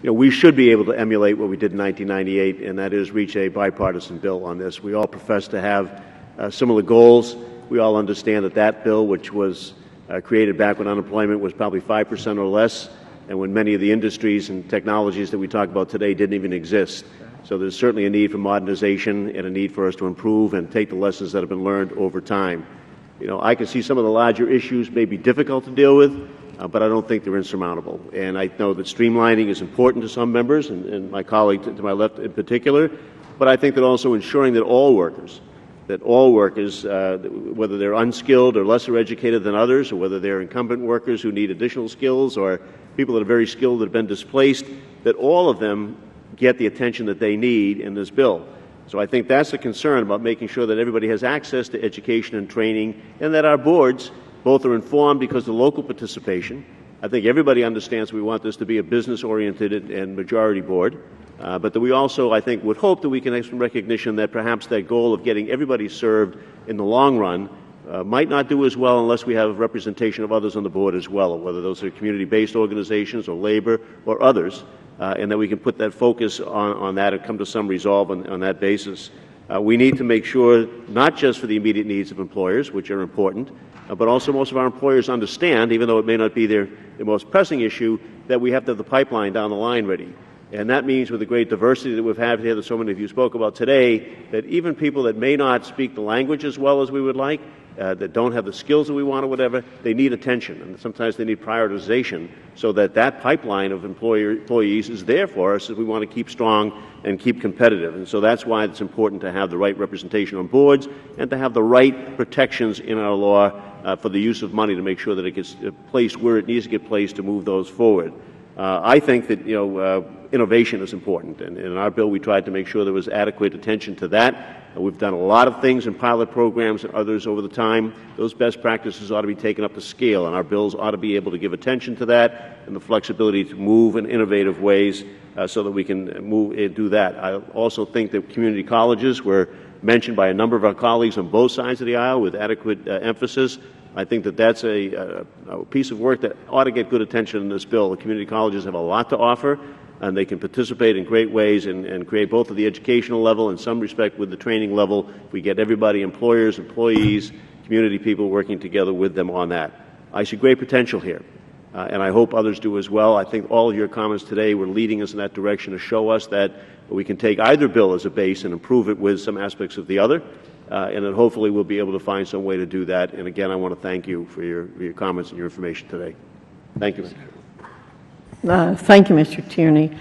we should be able to emulate what we did in 1998, and that is reach a bipartisan bill on this. We all profess to have similar goals. We all understand that that bill, which was created back when unemployment was probably 5% or less, and when many of the industries and technologies that we talk about today didn't even exist. So there's certainly a need for modernization and a need for us to improve and take the lessons that have been learned over time. I can see some of the larger issues may be difficult to deal with, but I don't think they're insurmountable. And I know that streamlining is important to some members, and my colleague to my left in particular, but I think that also ensuring that all workers, whether they're unskilled or lesser educated than others, or whether they're incumbent workers who need additional skills, or people that are very skilled that have been displaced, that all of them get the attention that they need in this bill. So I think that's the concern about making sure that everybody has access to education and training, and that our boards both are informed because of local participation. I think everybody understands we want this to be a business-oriented and majority board, but that we also, I think, would hope that we can have some recognition that perhaps that goal of getting everybody served in the long run might not do as well unless we have representation of others on the board as well, whether those are community-based organizations or labor or others, and that we can put that focus on that and come to some resolve on that basis. We need to make sure, not just for the immediate needs of employers, which are important, but also most of our employers understand, even though it may not be their most pressing issue, that we have to have the pipeline down the line ready. And that means, with the great diversity that we've had here that so many of you spoke about today, that even people that may not speak the language as well as we would like, that don't have the skills that we want or whatever, they need attention, and sometimes they need prioritization, so that that pipeline of employees is there for us if we want to keep strong and keep competitive. And so that's why it's important to have the right representation on boards and to have the right protections in our law for the use of money to make sure that it gets placed where it needs to get placed to move those forward. I think that innovation is important, and in our bill we tried to make sure there was adequate attention to that. We've done a lot of things in pilot programs and others over the time. Those best practices ought to be taken up to scale, and our bills ought to be able to give attention to that and the flexibility to move in innovative ways so that we can do that. I also think that community colleges were mentioned by a number of our colleagues on both sides of the aisle with adequate emphasis. I think that that's a piece of work that ought to get good attention in this bill. The community colleges have a lot to offer, and they can participate in great ways and create both at the educational level and, in some respect, with the training level. If we get everybody, employers, employees, community people, working together with them on that. I see great potential here, and I hope others do as well. I think all of your comments today were leading us in that direction to show us that we can take either bill as a base and improve it with some aspects of the other. And then hopefully we'll be able to find some way to do that. And again, I want to thank you for your comments and your information today. Thank you. Thank you, Mr. Tierney.